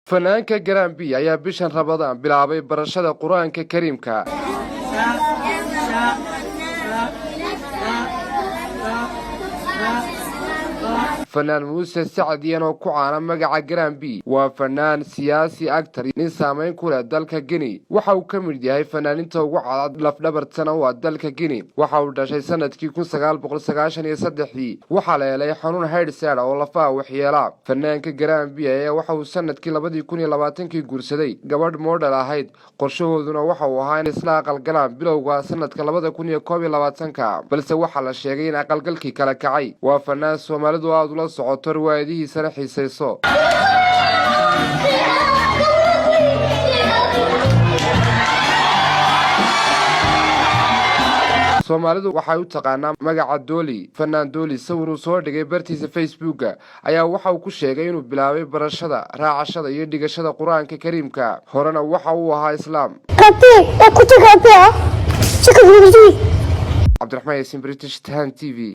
fanaanka Garambi ayaa bishan Ramadaan bilaabay barashada Quraanka Kariimka. فنان موسى سعديان oo ku caana magaca Garambi waa fanaan siyaasi actor nin saameyn ku leh dalka Guinea waxa uu ka mid yahay fanaaninta ugu cad laf dhabartana waa dalka Guinea waxa uu dhashay sanadkii 1993 waxa la helay xanuun heart oo lafaha waxyeela fanaanka Garambi ayaa waxa uu sanadkii 2020 guursaday gabadh model ahayd qorshahooduna waxa uu ahaa in isla aqalgalaan bilowga sanadka 2021 balse waxa la sheegay in aqalgalkii kala kacay waa fanaan Soomaalidu aad ula socoto riwaayadihiisa xiisayso Soomaalidu waxay u taqaanaa magaca Dooli fanaan Dooli sawir uu soo dhigay bartiisa Facebook ayaa waxa uu ku sheegay inuu bilaabay barashada raacashada iyo dhigashada Quraanka Kariimka horena waxa uu ahaa Islaam Cabdiraxmaan Yaasiin British Tan TV